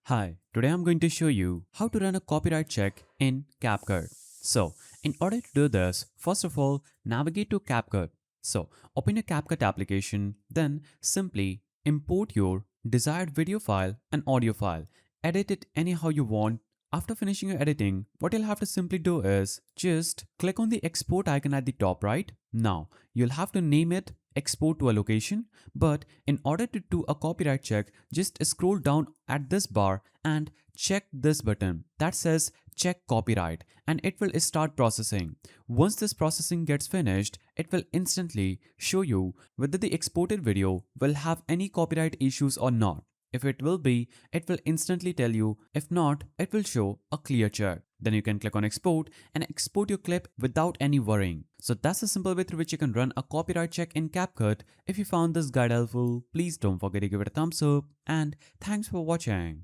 Hi, today I'm going to show you how to run a copyright check in Capcut. So, in order to do this, first of all, navigate to Capcut. So, open your Capcut application, then simply import your desired video file and audio file. Edit it anyhow you want. After finishing your editing, what you'll have to simply do is just click on the export icon at the top right. Now, you'll have to name it export to a location, but in order to do a copyright check, just scroll down at this bar and check this button that says check copyright and it will start processing. Once this processing gets finished, it will instantly show you whether the exported video will have any copyright issues or not. If it will be, it will instantly tell you. If not, it will show a clear check. Then you can click on export and export your clip without any worrying. So that's a simple way through which you can run a copyright check in Capcut. If you found this guide helpful, please don't forget to give it a thumbs up and thanks for watching.